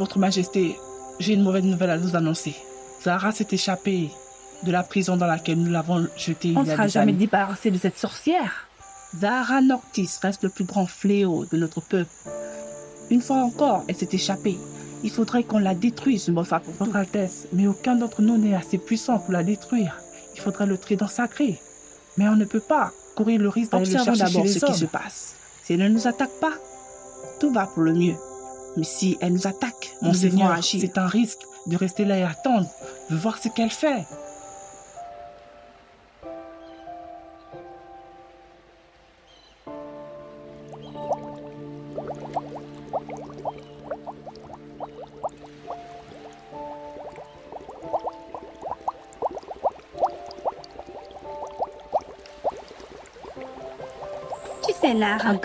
Votre Majesté, j'ai une mauvaise nouvelle à vous annoncer. Zahra s'est échappée de la prison dans laquelle nous l'avons jetée il y a des années. On ne sera jamais débarrassé de cette sorcière. Zahra Noctis reste le plus grand fléau de notre peuple. Une fois encore, elle s'est échappée. Il faudrait qu'on la détruise, votre Altesse. Mais aucun d'entre nous n'est assez puissant pour la détruire. Il faudrait le trident sacré. Mais on ne peut pas courir le risque d'aller le chercher chez les hommes. Qui se passe. Si elle ne nous attaque pas, tout va pour le mieux. Mais si elle nous attaque, Monseigneur, c'est un risque de rester là et attendre, de voir ce qu'elle fait. Lara. J'en ai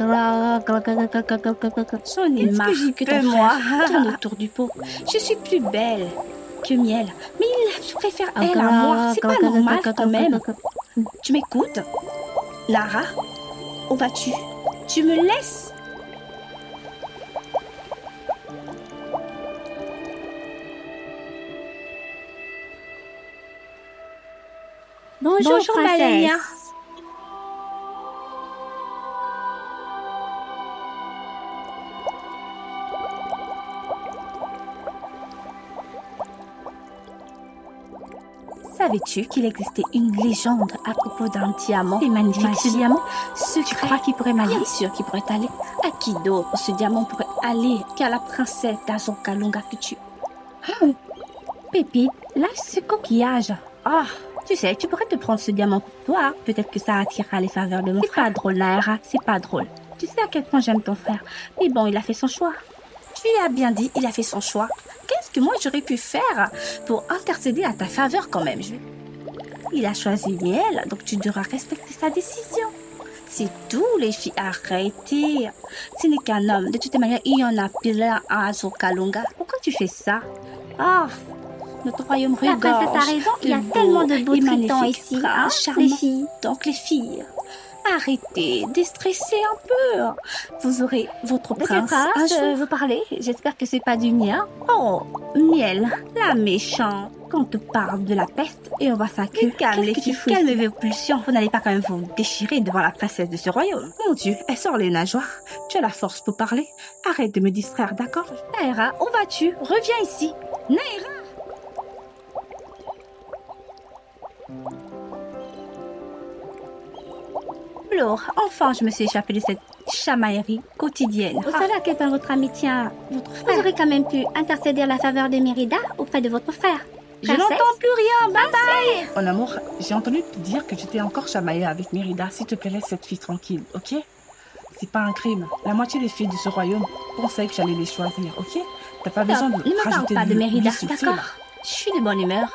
marre que ton frère tourne autour du pot. Je suis plus belle que Miel, mais il préfère elle à moi. C'est pas normal quand même. Tu m'écoutes? Lara, où vas-tu? Tu me laisses? Bonjour Balénia. Savais-tu qu'il existait une légende à propos d'un diamant? C'est magnifique ce diamant. Tu crois qu'il pourrait m'aller? Bien sûr qu'il pourrait aller. À qui d'autre ce diamant pourrait aller qu'à la princesse d'Azur Kalunga que tu... Pépite, lâche ce coquillage. Ah, tu sais, tu pourrais te prendre ce diamant pour toi. Peut-être que ça attirera les faveurs de mon frère. C'est pas drôle, Naira, c'est pas drôle. Tu sais à quel point j'aime ton frère. Mais bon, il a fait son choix. Tu l'as bien dit, il a fait son choix. Qu'est-ce que moi j'aurais pu faire pour intercéder à ta faveur quand même? Il a choisi Miel, donc tu devras respecter sa décision. C'est tout, les filles, arrêtez. Ce n'est qu'un homme. De toute manière, il y en a plein à Azur Kalunga. Pourquoi tu fais ça? Oh, notre royaume regorge. La princesse a raison, il y a tellement de beaux tritons ici, les filles. Donc les filles, arrêtez, déstressez un peu. Vous aurez votre prince. Vous parlez? J'espère que c'est pas du mien. Oh, Miel, la méchante. Quand on te parle de la peste et on voit ça que... Calme les filles, calmez vos pulsions. Vous n'allez pas quand même vous déchirer devant la princesse de ce royaume. Mon Dieu, elle sort les nageoires. Tu as la force pour parler. Arrête de me distraire, d'accord? Naira, où vas-tu? Reviens ici. Naira! Alors, enfin, je me suis échappée de cette chamaillerie quotidienne. Vous savez à quel point votre ami tient votre frère. Vous aurez quand même pu intercéder à la faveur de Mérida auprès de votre frère. Je n'entends plus rien, bye bye. Mon amour, j'ai entendu te dire que tu t'es encore chamaillée avec Mérida. S'il te plaît, laisse cette fille tranquille, ok? C'est pas un crime. La moitié des filles de ce royaume pensaient que j'allais les choisir, ok? T'as pas besoin de rajouter de Ne me parle pas de Mérida, d'accord? Là. Je suis de bonne humeur.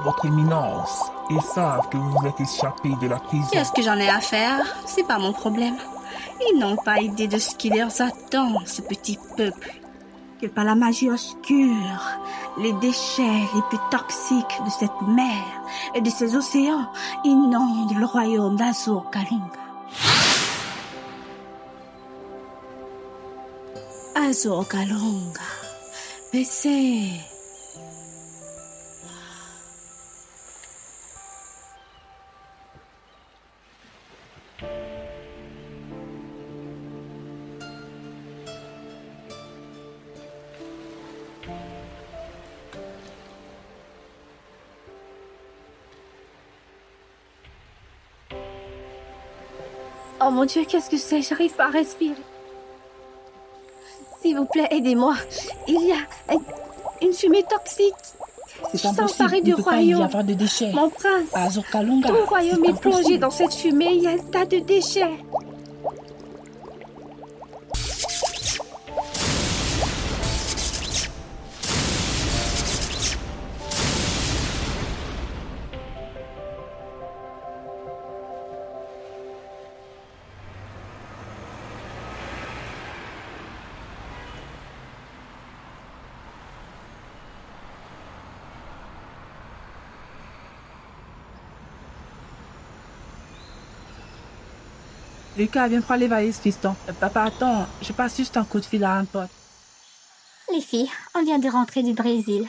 Votre éminence, ils savent que vous êtes échappé de la prison. Qu'est-ce que j'en ai à faire? C'est pas mon problème. Ils n'ont pas idée de ce qui leur attend, ce petit peuple. Que par la magie obscure, les déchets les plus toxiques de cette mer et de ces océans inondent le royaume d'Azur Kalunga. Azur Kalunga, baissez. Oh mon Dieu, qu'est-ce que c'est? J'arrive pas à respirer. S'il vous plaît, aidez-moi. Il y a une fumée toxique. C'est impossible, il ne peut pas y avoir de déchets. Mon prince, à Azur Kalunga, tout le royaume est plongé dans cette fumée. Il y a un tas de déchets. Lucas, viens prendre les valises, fiston. Papa, attends, je passe juste un coup de fil à un pote. Les filles, on vient de rentrer du Brésil.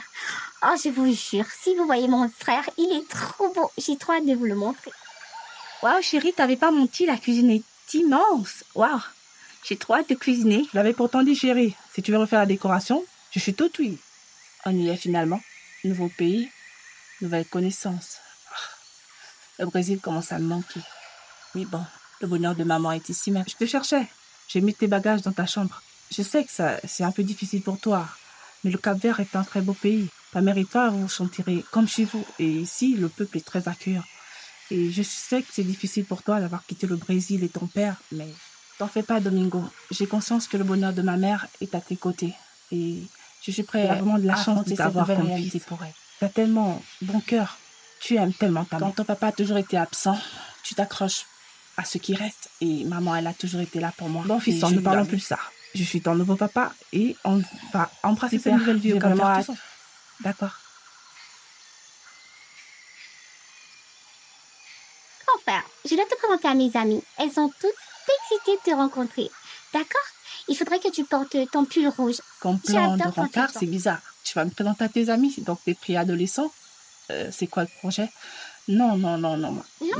Oh, je vous jure, si vous voyez mon frère, il est trop beau. J'ai trop hâte de vous le montrer. Waouh, chérie, t'avais pas menti, la cuisine est immense. Waouh, j'ai trop hâte de cuisiner. Je l'avais pourtant dit, chérie. Si tu veux refaire la décoration, je suis tout oui. On y est finalement. Nouveau pays, nouvelles connaissances. Le Brésil commence à me manquer. Oui, bon, le bonheur de maman est ici même. Je te cherchais. J'ai mis tes bagages dans ta chambre. Je sais que c'est un peu difficile pour toi, mais le Cap-Vert est un très beau pays. Ta mère et toi, vous chanterez comme chez vous. Et ici, le peuple est très accueillant. Et je sais que c'est difficile pour toi d'avoir quitté le Brésil et ton père, mais t'en fais pas, Domingo. J'ai conscience que le bonheur de ma mère est à tes côtés. Et je suis prêt à vraiment de la chance de t'avoir comme fils. Pour elle. T'as tellement bon cœur. Tu aimes tellement ta mère. Quand ton papa a toujours été absent, tu t'accroches à ce qui reste. Et maman, elle a toujours été là pour moi. Bon, fils, ne parlons plus de ça. Je suis ton nouveau papa et on va embrasser cette nouvelle vie au Cap-Vert. D'accord. Grand frère, je dois te présenter à mes amies. Elles sont toutes excitées de te rencontrer. D'accord? Il faudrait que tu portes ton pull rouge. Comme plan de rencard, c'est bizarre. Tu vas me présenter à tes amis, donc tes préadolescents. C'est quoi le projet? Non. Non,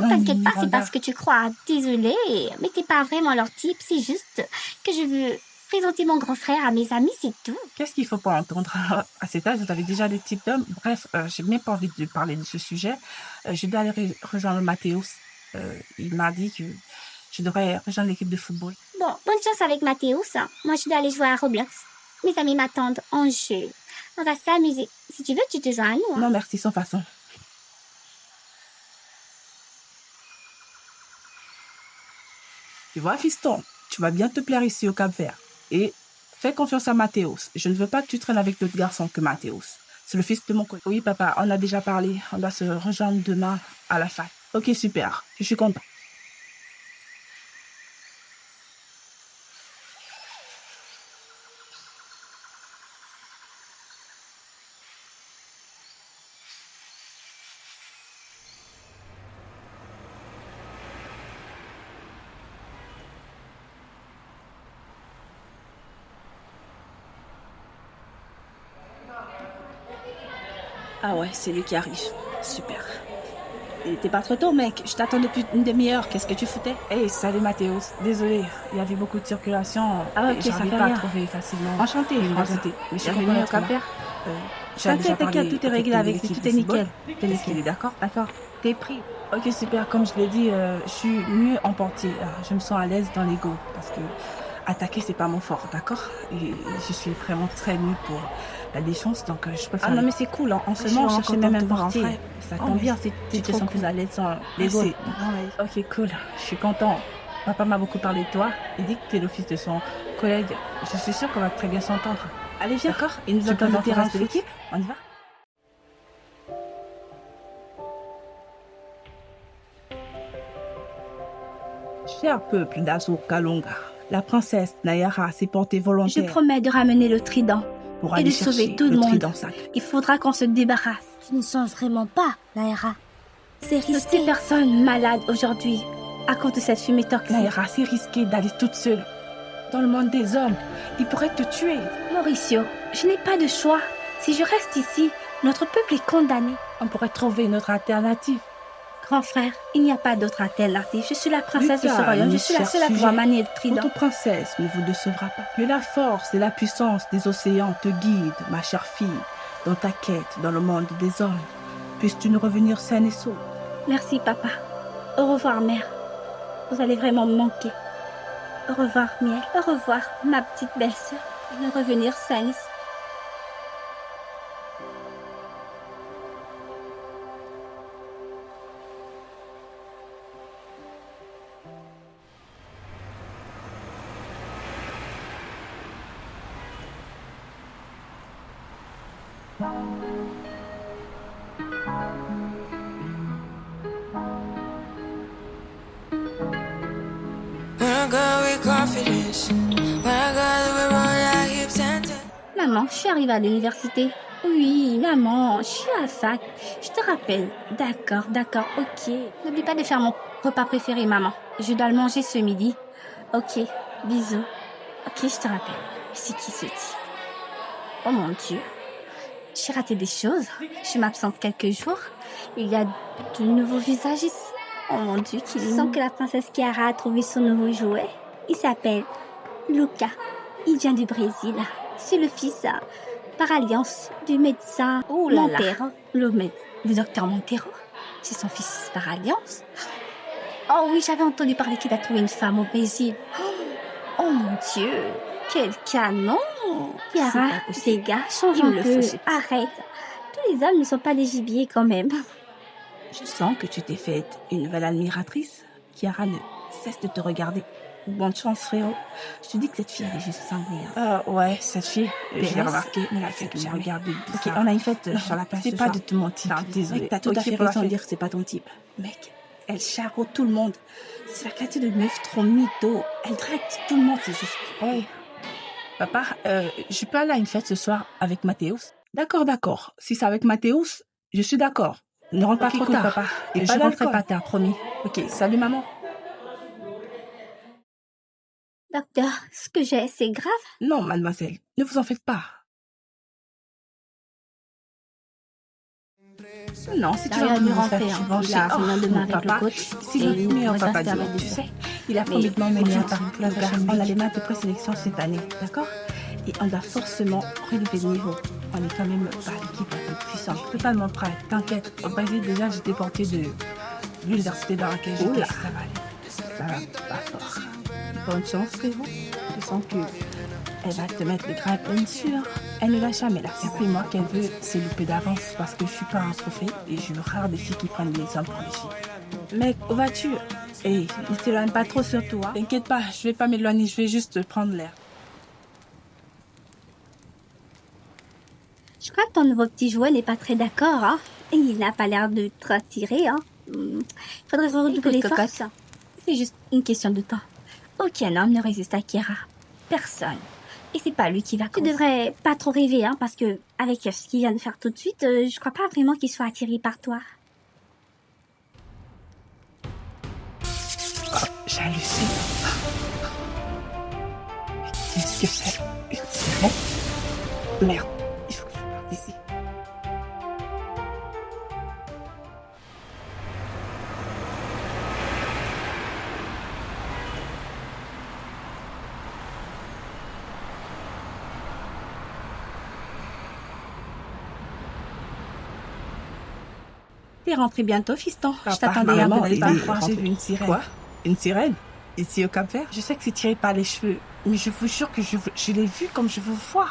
t'inquiète pas, c'est parce que tu crois. Désolée, mais t'es pas vraiment leur type. C'est juste que je veux présenter mon grand frère à mes amis, c'est tout. Qu'est-ce qu'il faut pas entendre? À cet âge, vous avez déjà des types d'hommes. Bref, j'ai même pas envie de parler de ce sujet. Je dois aller rejoindre Mathéos. Il m'a dit que je devrais rejoindre l'équipe de football. Bon, bonne chance avec Mathéos. Moi, je dois aller jouer à Roblox. Mes amis m'attendent en jeu. On va s'amuser. Si tu veux, tu te joins à nous. Non, merci, sans façon. Tu vois, fiston, tu vas bien te plaire ici au Cap-Vert. Et fais confiance à Mathéos. Je ne veux pas que tu traînes avec d'autres garçons que Mathéos. C'est le fils de mon collègue. Oui, papa, on a déjà parlé. On doit se rejoindre demain à la fac. Ok, super. Je suis content. Ah ouais, c'est lui qui arrive. Super. Il était pas trop tôt, mec. Je t'attends depuis une demi-heure. Qu'est-ce que tu foutais? Hey, salut Mathéos. Désolé, il y avait beaucoup de circulation. Ah ok, ça fait pas rien. à trouver facilement. Enchanté. Mais je suis bienvenue au Cap-Vert. T'inquiète, tout est réglé avec lui. Tout est nickel. Est-ce qu'il est d'accord? D'accord. T'es pris. Ok, super. Comme je l'ai dit, je suis mieux en portier. Je me sens à l'aise dans l'ego parce que attaquer, c'est pas mon fort, d'accord? Et je suis vraiment très nulle pour la défense, donc je préfère... Ah non, mais c'est cool. En ce moment, on cherchait même un portier. Ça tombe bien, tu te sens plus à l'aise dans l'ego. Ok, cool. Je suis content. Papa m'a beaucoup parlé de toi. Il dit que tu es le fils de son collègue. Je suis sûre qu'on va très bien s'entendre. Allez, viens. D'accord? Il nous a présenté le reste de l'équipe. On y va? Cher peuple d'Azur Kalonga, la princesse Nayara s'est portée volontaire. Je promets de ramener le trident pour et aller de sauver tout le monde. Il faudra qu'on se débarrasse. Tu ne changes vraiment pas, Nayara. C'est Je risqué. suis personne malade aujourd'hui à cause de cette fumée toxique. Nayara, c'est risqué d'aller toute seule. Dans le monde des hommes, ils pourraient te tuer. Mauricio, je n'ai pas de choix. Si je reste ici, notre peuple est condamné. On pourrait trouver une autre alternative. Grand frère, il n'y a pas d'autre alternative. Je suis la princesse de ce Lucas, royaume. Je suis la seule à pouvoir manier le trident. Votre princesse ne vous décevra pas. Que la force et la puissance des océans te guident, ma chère fille, dans ta quête dans le monde des hommes. Puisses-tu nous revenir saine et sauve. Merci, papa. Au revoir, mère. Vous allez vraiment me manquer. Au revoir, Miel. Au revoir, ma petite belle-sœur. Je vais revenir saine. Maman, je suis arrivée à l'université. Oui, maman, je suis à la fac. Je te rappelle. D'accord, ok. N'oublie pas de faire mon repas préféré, maman. Je dois le manger ce midi. Ok, bisous. Ok, je te rappelle. C'est qui ce type? Oh mon Dieu. J'ai raté des choses. Je m'absente quelques jours. Il y a de nouveaux visages ici. Oh mon Dieu, qui Je sens que la princesse Chiara a trouvé son nouveau jouet. Il s'appelle Luca. Il vient du Brésil. C'est le fils, par alliance, du médecin Montero. Le docteur Montero. C'est son fils par alliance. Oh oui, j'avais entendu parler qu'il a trouvé une femme au Brésil. Oh mon Dieu, quel canon! Chiara, ces gars changent un peu. Arrête. Tous les hommes ne sont pas des gibiers quand même. Je sens que tu t'es faite une nouvelle admiratrice. Chiara ne cesse de te regarder. Bonne chance, frérot. Je te dis que cette fille, elle est juste cinglée. Ouais, cette fille, je l'ai remarqué. Ne la fait que me regarder. Ok, on a une fête sur la plage. C'est pas de te mentir. Désolée. Mec, t'as tout à fait raison de dire que c'est pas ton type. Mec, elle charre tout le monde. C'est la qualité de meuf trop mytho. Elle drague tout le monde, c'est juste... Ouais. Papa, je peux aller à une fête ce soir avec Mathéus? D'accord. Si c'est avec Mathéus, je suis d'accord. Ne rentre pas trop tard, papa. Et je rentrerai pas tard, promis. Ok, salut maman. Docteur, ce que j'ai, c'est grave? Non, mademoiselle, ne vous en faites pas. Non, si tu vas me me rentrer, rentrer, il a rien de mal avec le coach. C'est le meilleur papa du monde, tu sais. Il a promis de m'emmener à Paris pour la prochaine On a les maths de présélection cette année, d'accord? Et on doit forcément relever le niveau. On est quand même pas l'équipe la plus puissante. Totalement prêt, t'inquiète. Au Brésil, déjà, j'étais portée de l'université dans laquelle j'étais. Ça va aller. Ça va pas fort. Bonne chance, frérot. Je sens que elle va te mettre le grave bien sûr. Elle ne l'a jamais la C'est moi qu'elle veut, c'est louper d'avance parce que je suis pas un trophée et je veux rare des filles qui prennent les hommes pour les filles. Mec, où vas-tu? Ne t'éloigne pas trop sur toi. T'inquiète pas, je vais pas m'éloigner, je vais juste prendre l'air. Je crois que ton nouveau petit jouet n'est pas très d'accord, hein. Et il n'a pas l'air de te attirer, hein. Faudrait redoubler les forces. C'est juste une question de temps. Aucun homme ne résiste à Chiara. Personne. Et c'est pas lui qui va causer. Tu devrais pas trop rêver, hein, parce que avec ce qu'il vient de faire tout de suite, je crois pas vraiment qu'il soit attiré par toi. J'hallucine. Qu'est-ce que c'est? Une sirène? Merde, il faut que je parte d'ici. T'es rentré bientôt, fiston. Papa, Je t'attendais maman, à pas croire. j'ai vu une sirène. Quoi? Une sirène? Ici au Cap-Vert? Je sais que c'est tiré par les cheveux, mais je vous jure que je l'ai vue comme je vous vois.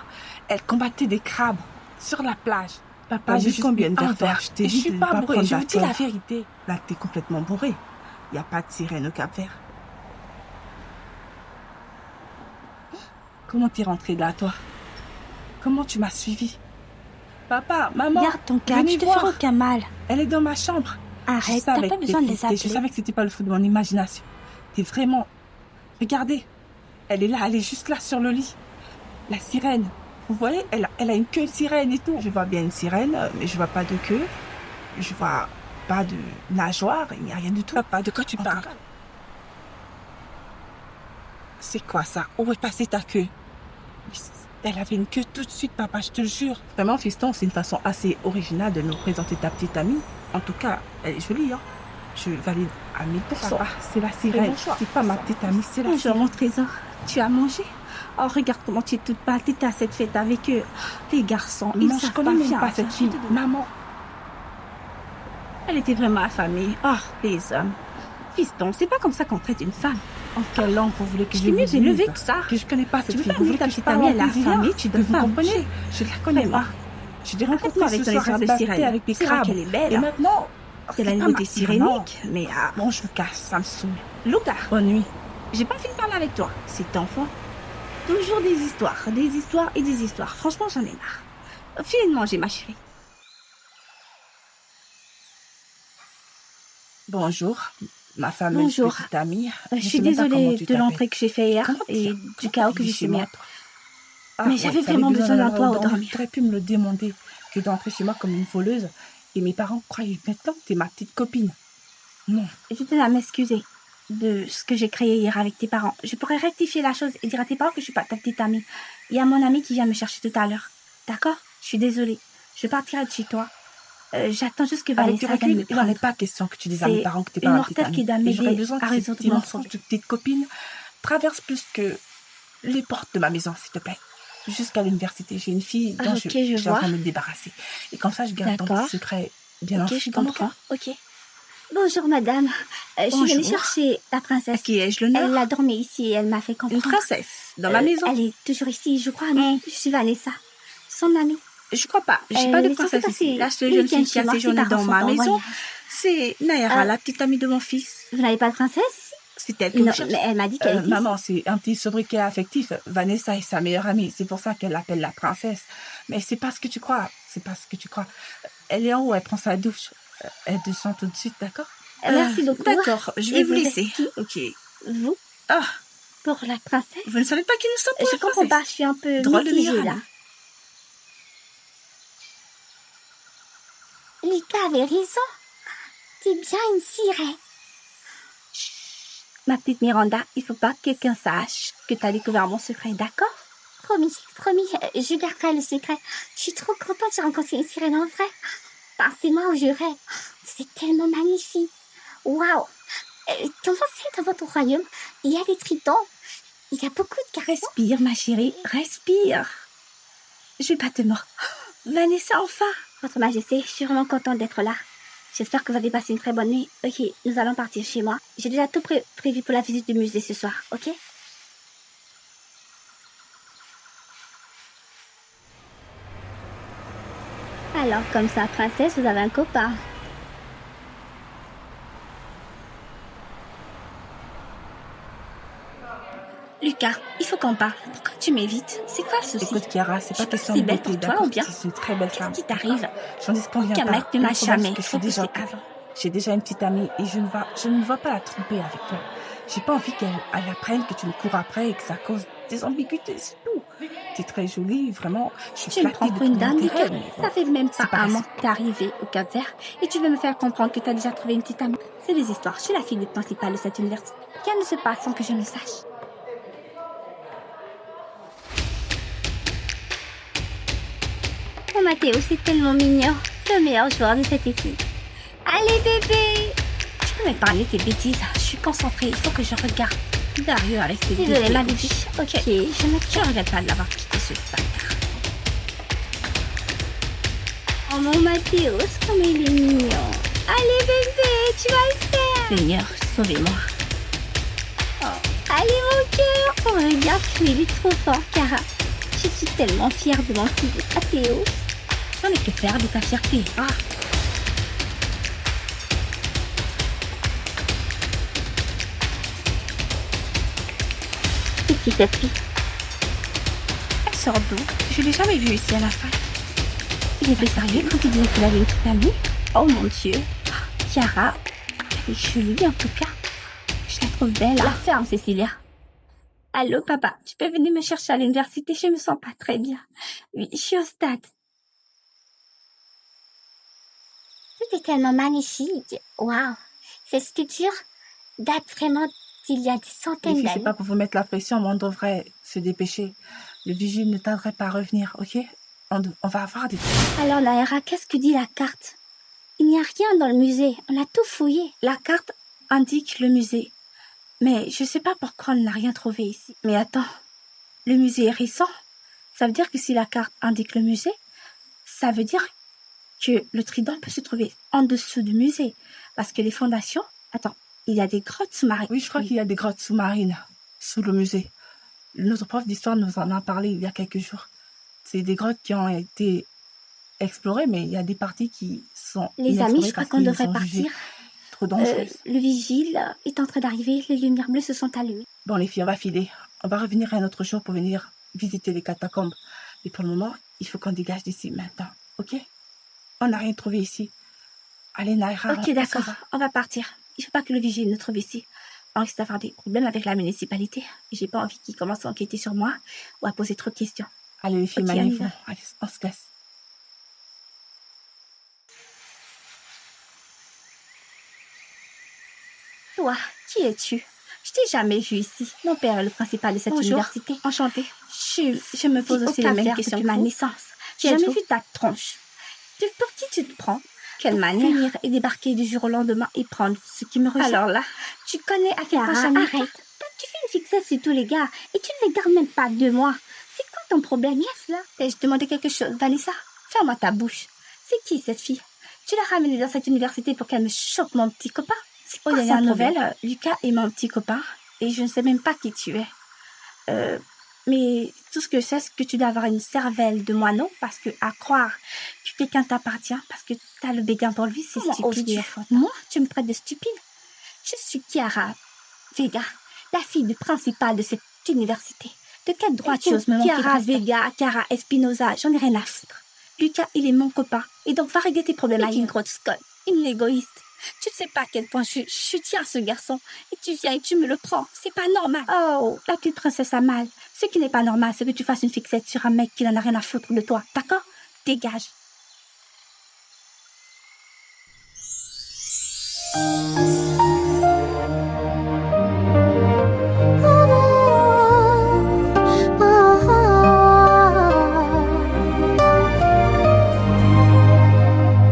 Elle combattait des crabes sur la plage. Papa, j'ai juste combien de verres? Je t'ai dit, je suis pas bourrée, je vous dis la vérité. Là, t'es complètement bourré. Il n'y a pas de sirène au Cap-Vert. Comment t'es rentré là, toi? Comment tu m'as suivi? Papa, maman, Garde ton calme, venez tu te voir. feras aucun mal. Elle est dans ma chambre. Arrête, t'as pas besoin de les appeler. Je savais que c'était pas le fruit de mon imagination. T'es vraiment... Regardez. Elle est là, elle est juste là sur le lit. La sirène. Vous voyez, elle a une queue de sirène et tout. Je vois bien une sirène, mais je vois pas de queue. Je vois pas de nageoire, il n'y a rien du tout. Papa, de quoi tu parles? C'est quoi ça? Où est passée ta queue? Elle avait une queue tout de suite, papa, je te le jure. Vraiment, fiston, c'est une façon assez originale de nous présenter ta petite amie. En tout cas, elle est jolie, hein. Je valide à 1000%. Papa, c'est la sirène. C'est pas ma petite amie, c'est la Bonjour, sirène. mon trésor. Tu as mangé? Oh, regarde comment tu es toute pâle. T'étais à cette fête avec eux. Les garçons, ils Non, je savent connais même faire pas cette ça. fille. Maman. Elle était vraiment affamée. Oh, les hommes. Fiston, c'est pas comme ça qu'on traite une femme. En quelle langue vous voulez que je Tu es vous mieux dise? élevé que ça. Que je connais pas cette Tu veux fille. pas Vous dire voulez ta que je petite parle amie, en elle est brésilien? affamée, tu Que dois vous pas comprenez? manger. Je la connais Vraiment. pas. Je l'ai rencontrée Arrête-moi avec ce ton soir histoire à de se battre sirène. avec des C'est vrai crabes. qu'elle est belle. Et maintenant, Elle a une c'est pas beauté ma sirène, non. sirénique. Mais Bon, je me casse, ça me saoule. Luca, Bonne nuit. j'ai pas fini de parler avec toi. Cet enfant. Toujours des histoires et des histoires. Franchement, j'en ai marre. Finis de manger, ma chérie. Bonjour, ma fameuse Bonjour. petite amie. Je suis désolée de l'entrée que j'ai fait hier Comment et du chaos que j'ai chez semé. moi? Mais j'avais vraiment besoin d'un toit où dormir. Tu aurais pu me le demander. que d'entrer chez moi comme une voleuse et mes parents croient maintenant que t'es ma petite copine. Non. Je tenais à m'excuser de ce que j'ai créé hier avec tes parents. Je pourrais rectifier la chose et dire à tes parents que je suis pas ta petite amie. Il y a mon ami qui vient me chercher tout à l'heure. D'accord? Je suis désolée. Je partirai de chez toi. J'attends juste que Avec du Vanessa vienne me recul, il n'en est prendre. pas question que tu dises à mes C'est parents que t'es une pas ma petite mortelle qui amie. doit Et j'aurais m'aider besoin à que ce résoudre petit mon mensonge problème. de petite copine traverse plus que les portes de ma maison, s'il te plaît. Jusqu'à l'université, j'ai une fille dont Ok, je suis en vois. train de me débarrasser. Et comme ça, je garde ton D'accord. petit secret bien Ok, enfoui je dans mon comprends. cœur. Ok. Bonjour madame. Je suis venue Bonjour. chercher la À princesse. qui ai-je Elle l'honneur? a dormi ici et elle m'a fait Une comprendre. princesse, dans ma maison. Elle est toujours ici, je crois, non? Je suis Vanessa, son amie. Je crois pas. J'ai pas de Elle est censée princesse ici. passer La seule le jeune week-end fille qui chez a moi. Ses séjourné parents dans sont ma en maison, voyage. c'est Naira, la petite amie de mon fils. Vous n'avez pas de princesse ici? C'est elle que Non, vous cherchez. mais elle m'a dit qu'elle était Maman, c'est un petit sobriquet affectif. Vanessa est sa meilleure amie. C'est pour ça qu'elle l'appelle la princesse. Mais c'est pas ce que tu crois. C'est pas ce que tu crois. Elle est en haut, elle prend sa douche. Elle descend tout de suite, d'accord? ici. Merci beaucoup. D'accord, je vais Et vous vous êtes laisser. qui? Ok. Vous, Ah, pour la princesse? vous ne savez pas qui nous sommes pour Je la comprends princesse? pas, je suis un peu Drôle de mitigée meilleure là. amie. Lika avait raison. T'es bien une sirène. Ma petite Miranda, il faut pas que quelqu'un sache que tu as découvert mon secret, d'accord? Promis, promis, je garderai le secret. Je suis trop contente de rencontrer une sirène en vrai. Passez-moi où je rêve. C'est tellement magnifique. Waouh. Comment c'est dans votre royaume? Il y a des tritons. Il y a beaucoup de garçons. Respire, ma chérie, respire. Je vais pas te mordre. Vanessa, enfin. Votre Majesté, je suis vraiment contente d'être là. J'espère que vous avez passé une très bonne nuit. Ok, nous allons partir chez moi. J'ai déjà tout prévu pour la visite du musée ce soir, ok? Alors, comme ça, princesse, vous avez un copain. Lucas, il faut qu'on parle. Pourquoi tu m'évites? C'est quoi le souci? Écoute, Chiara, c'est Je suis pas pas question si de belle beauté, pour toi d'accord? ou bien? C'est une très belle Qu'est-ce femme. qui t'arrive? J'en dis conviens Aucun pas. mec ne m'a Le problème, jamais c'est que je suis déjà repoussé occupée. avant. J'ai déjà une petite amie et je ne vais pas la tromper avec toi. J'ai pas envie qu'elle apprenne que tu me cours après et que ça cause des ambiguïtés, c'est tout. T'es très jolie, vraiment. Je suis Tu me prends flattée de pour une ton dame, intérêt, Lucas? mais bon, Ça fait même c'est pas pas un mois réciproque. que t'es arrivé au Cap-Vert et tu veux me faire comprendre que t'as déjà trouvé une petite amie. C'est des histoires. Je suis la fille du principal de cette université. Rien ne se passe sans que je ne le sache. Oh, Mathéo, c'est tellement mignon. Le meilleur joueur de cette équipe. Allez, bébé! Tu peux me parler tes bêtises? Je suis concentrée. Il faut que je regarde Dario avec ses Désolée, bébés. ma bibi. Ok, je ne regrette pas de l'avoir quitté ce bâtard. Oh mon Mathéo, comme il est mignon. Allez bébé, tu vas le faire. Seigneur, sauvez-moi. Oh, allez mon cœur. Oh regarde, il est trop fort, Cara. Je suis tellement fière de mon petit Mathéo. J'en ai que faire de ta fierté. Ah. C'est qui cette fille? Elle sort d'où? Je l'ai jamais vue ici à la fac. Il était sérieux quand il disait qu'il avait une petite amie? Oh mon Dieu. Chiara, elle est jolie en tout cas. Je la trouve belle. La ferme, Cécilia. Allô, papa, tu peux venir me chercher à l'université? Je me sens pas très bien. Oui, je suis au stade. Tout est tellement magnifique. Waouh. Ces sculptures datent vraiment d'il y a des Les centaines filles, c'est d'années. pas pour vous mettre la pression, mais on devrait se dépêcher. Le vigile ne tarderait pas à revenir, ok? On va avoir des... Alors, Naira, qu'est-ce que dit la carte? Il n'y a rien dans le musée. On a tout fouillé. La carte indique le musée. Mais je sais pas pourquoi on n'a rien trouvé ici. Mais attends, le musée est récent. Ça veut dire que si la carte indique le musée, ça veut dire que le trident peut se trouver en dessous du musée. Parce que les fondations... Attends, il y a des grottes sous-marines. Oui, je crois qu'il y a des grottes sous-marines sous le musée. Notre prof d'histoire nous en a parlé il y a quelques jours. C'est des grottes qui ont été explorées, mais il y a des parties qui sont Les amis, je crois qu'on devrait jugées partir. trop dangereuses. Le vigile est en train d'arriver. Les lumières bleues se sont allumées. Bon, les filles, on va filer. On va revenir un autre jour pour venir visiter les catacombes. Et pour le moment, il faut qu'on dégage d'ici maintenant, ok? On n'a rien trouvé ici. Allez, Naira. Ok, d'accord. On va partir. Il faut pas que le vigile nous trouve ici. On risque d'avoir des problèmes avec la municipalité. Et j'ai pas envie qu'il commence à enquêter sur moi ou à poser trop de questions. Allez, les filles, Ok, on y maniez-vous. va. Allez, on se casse. Toi, qui es-tu? Je t'ai jamais vu ici. Mon père est le principal de cette université. Enchantée. Je me pose aussi les mêmes questions que ma naissance. J'ai jamais vu ta tronche. Pour qui tu te prends? Quelle manière? Venir et débarquer du jour au lendemain et prendre ce qui me regarde. Alors là, Tu connais à quel point j'aime. Arrête. Tu fais une fixette sur tous les gars et tu ne les gardes même pas 2 mois. C'est quoi ton problème, yes, là? T'ai-je demandé quelque chose, Vanessa? Ferme-moi ta bouche. C'est qui cette fille? Tu l'as ramenée dans cette université pour qu'elle me choque mon petit copain? C'est quoi aux dernières son problème? nouvelles, Lucas est mon petit copain et je ne sais même pas qui tu es. Mais tout ce que je sais, c'est que tu dois avoir une cervelle de moineau parce que à croire que quelqu'un t'appartient parce que t'as le béguin pour lui, c'est stupide. Moi, tu me traites de stupide? Je suis Chiara Vega, la fille du principal de cette université. De quel droit tu oses me manquer de Chiara respect? Vega, Chiara Espinosa, j'en ai rien à foutre. Lucas, il est mon copain et donc va régler tes problèmes Avec ailleurs. une grosse conne, une égoïste. Tu ne sais pas à quel point je tiens à ce garçon. Et tu viens et tu me le prends. C'est pas normal. Oh, la petite princesse a mal. Ce qui n'est pas normal, c'est que tu fasses une fixette sur un mec qui n'en a rien à foutre de toi. D'accord? Dégage.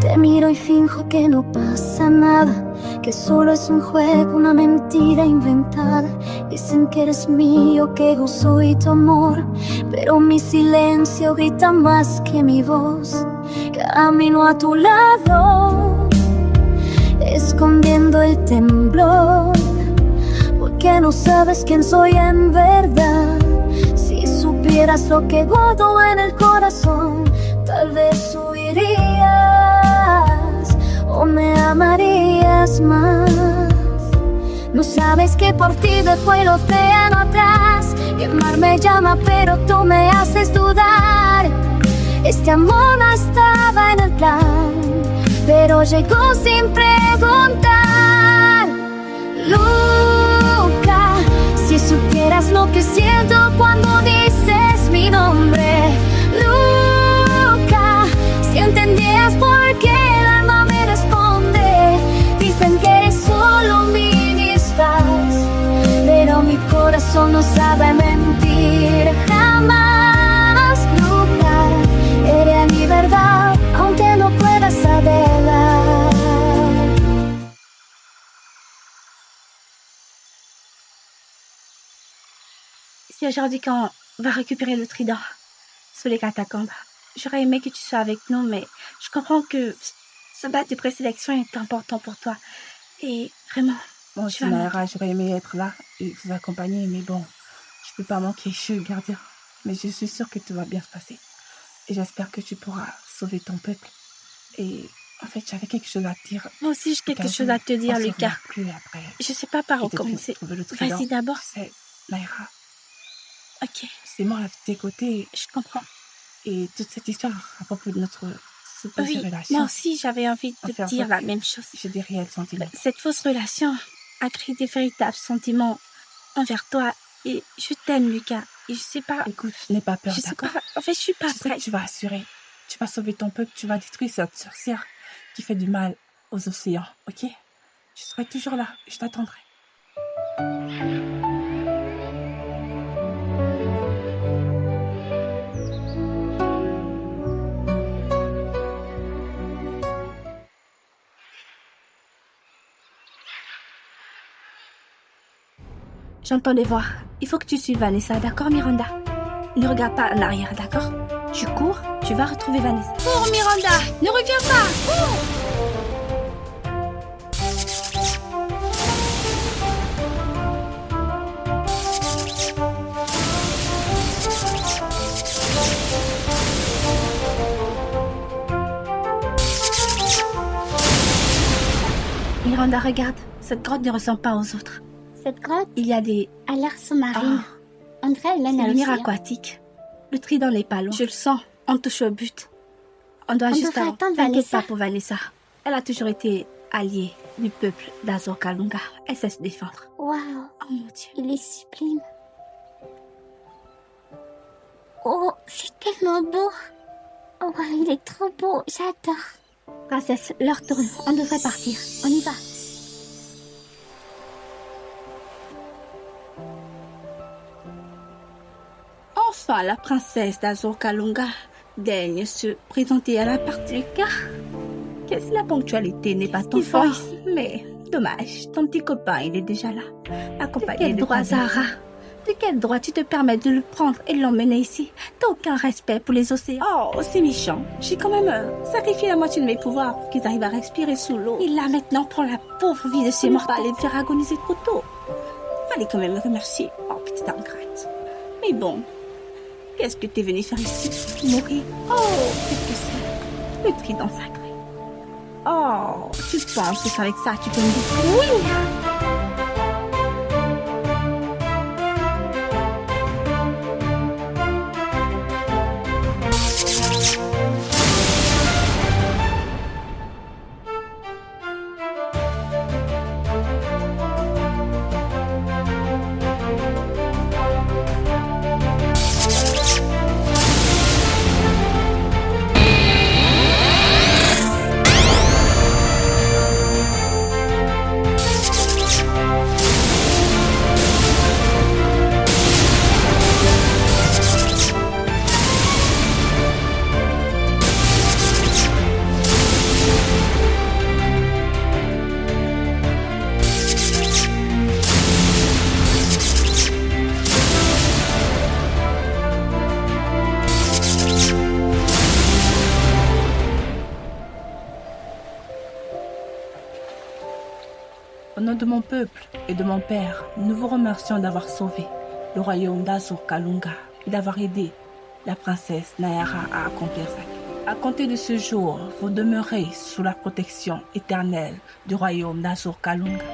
Te miro y finjo que no pasa nada, que solo es un juego, una mentira inventada. Dicen que eres mío, que gozo y tu amor, pero mi silencio grita más que mi voz. Camino a tu lado, escondiendo el temblor, porque no sabes quién soy en verdad. Si supieras lo que guardo en el corazón, tal vez huirías o me amarías más. No sabes que por ti dejo el océano atrás, que el mar me llama pero tú me haces dudar. Este amor no estaba en el plan, pero llegó sin preguntar. Luca, si supieras lo que siento cuando dices mi nombre. Luca, si entendieras por qué el alma me responde. Dicen que eres solo mi disfraz, pero mi corazón no sabe mentir jamás. Luca, eres mi verdad, aunque no puedas saberla. Si aujourd'hui quand on va récupérer le trident sous les catacombes, j'aurais aimé que tu sois avec nous, mais je comprends que ce bac de présélection est important pour toi. Et vraiment, Bon, tu vas manquer. Naira, j'aurais aimé être là et vous accompagner, mais bon, je peux pas manquer, je suis le gardien. Mais je suis sûre que tout va bien se passer. Et j'espère que tu pourras sauver ton peuple. Et en fait, j'avais quelque chose à te dire. Moi aussi, j'ai Au cas quelque où chose à te dire, on se Lucas. revoit plus après. Je sais pas par où Peut-être commencer. trouver le trident. Vas-y d'abord. Tu sais, Naira, Ok, c'est moi à tes côtés. je comprends. Et toute cette histoire à propos de notre supposée Oui, relation, moi aussi, j'avais envie de Faire te dire ça. la même chose. j'ai des réels sentiments. Cette fausse relation a créé des véritables sentiments envers toi. Et je t'aime, Lucas. Et je sais pas, Écoute, n'aie pas peur, je sais d'accord? pas, en fait, je suis pas Tu sais que prête. tu vas assurer. Tu vas sauver ton peuple, tu vas détruire cette sorcière qui fait du mal aux océans, ok? Je serai toujours là, je t'attendrai. J'entends des voix. Il faut que tu suives Vanessa, d'accord, Miranda? Ne regarde pas en arrière, d'accord? Tu cours, tu vas retrouver Vanessa. Cours, Miranda! Ne reviens pas! Cours! Miranda, regarde. Cette grotte ne ressemble pas aux autres. Cette grotte Il y a des... a l'air sous-marine. On dirait C'est l'aine à lumière l'océan. aquatique. Le trident n'est pas loin. Je le sens. On touche au but. On doit On juste devrait attendre T'inquiète Vanessa. pas pour Vanessa. Elle a toujours été alliée du peuple d'Azor Kalunga. Elle sait se défendre. Waouh, Oh mon Dieu. il est sublime. Oh, c'est tellement beau. Oh, wow, il est trop beau. J'adore. Princesse, l'heure tourne. On devrait partir. On y va. quand la princesse d'Azur Kalunga daigne se présenter à la partie du cas. Qu'est-ce que la ponctualité n'est pas ton fort, mais dommage, ton petit copain, il est déjà là. Accompagné de droit, Zara. De quel droit tu te permets de le prendre et de l'emmener ici? T'as aucun respect pour les océans. Oh, c'est méchant. J'ai quand même sacrifié la moitié de mes pouvoirs pour qu'ils arrivent à respirer sous l'eau. Et là, maintenant, pour la pauvre vie de ces morts, pas les faire agoniser trop tôt. Fallait quand même me remercier. Oh, petite ingrate. Mais bon, qu'est-ce que t'es venu faire ici? Mourir? Oh, qu'est-ce que c'est? Le trident sacré. Oh, tu penses que c'est avec ça tu peux me dire? Oui! Au nom de mon peuple et de mon père, nous vous remercions d'avoir sauvé le royaume d'Azur Kalunga et d'avoir aidé la princesse Nayara à accomplir sa quête. À compter de ce jour, vous demeurez sous la protection éternelle du royaume d'Azur Kalunga.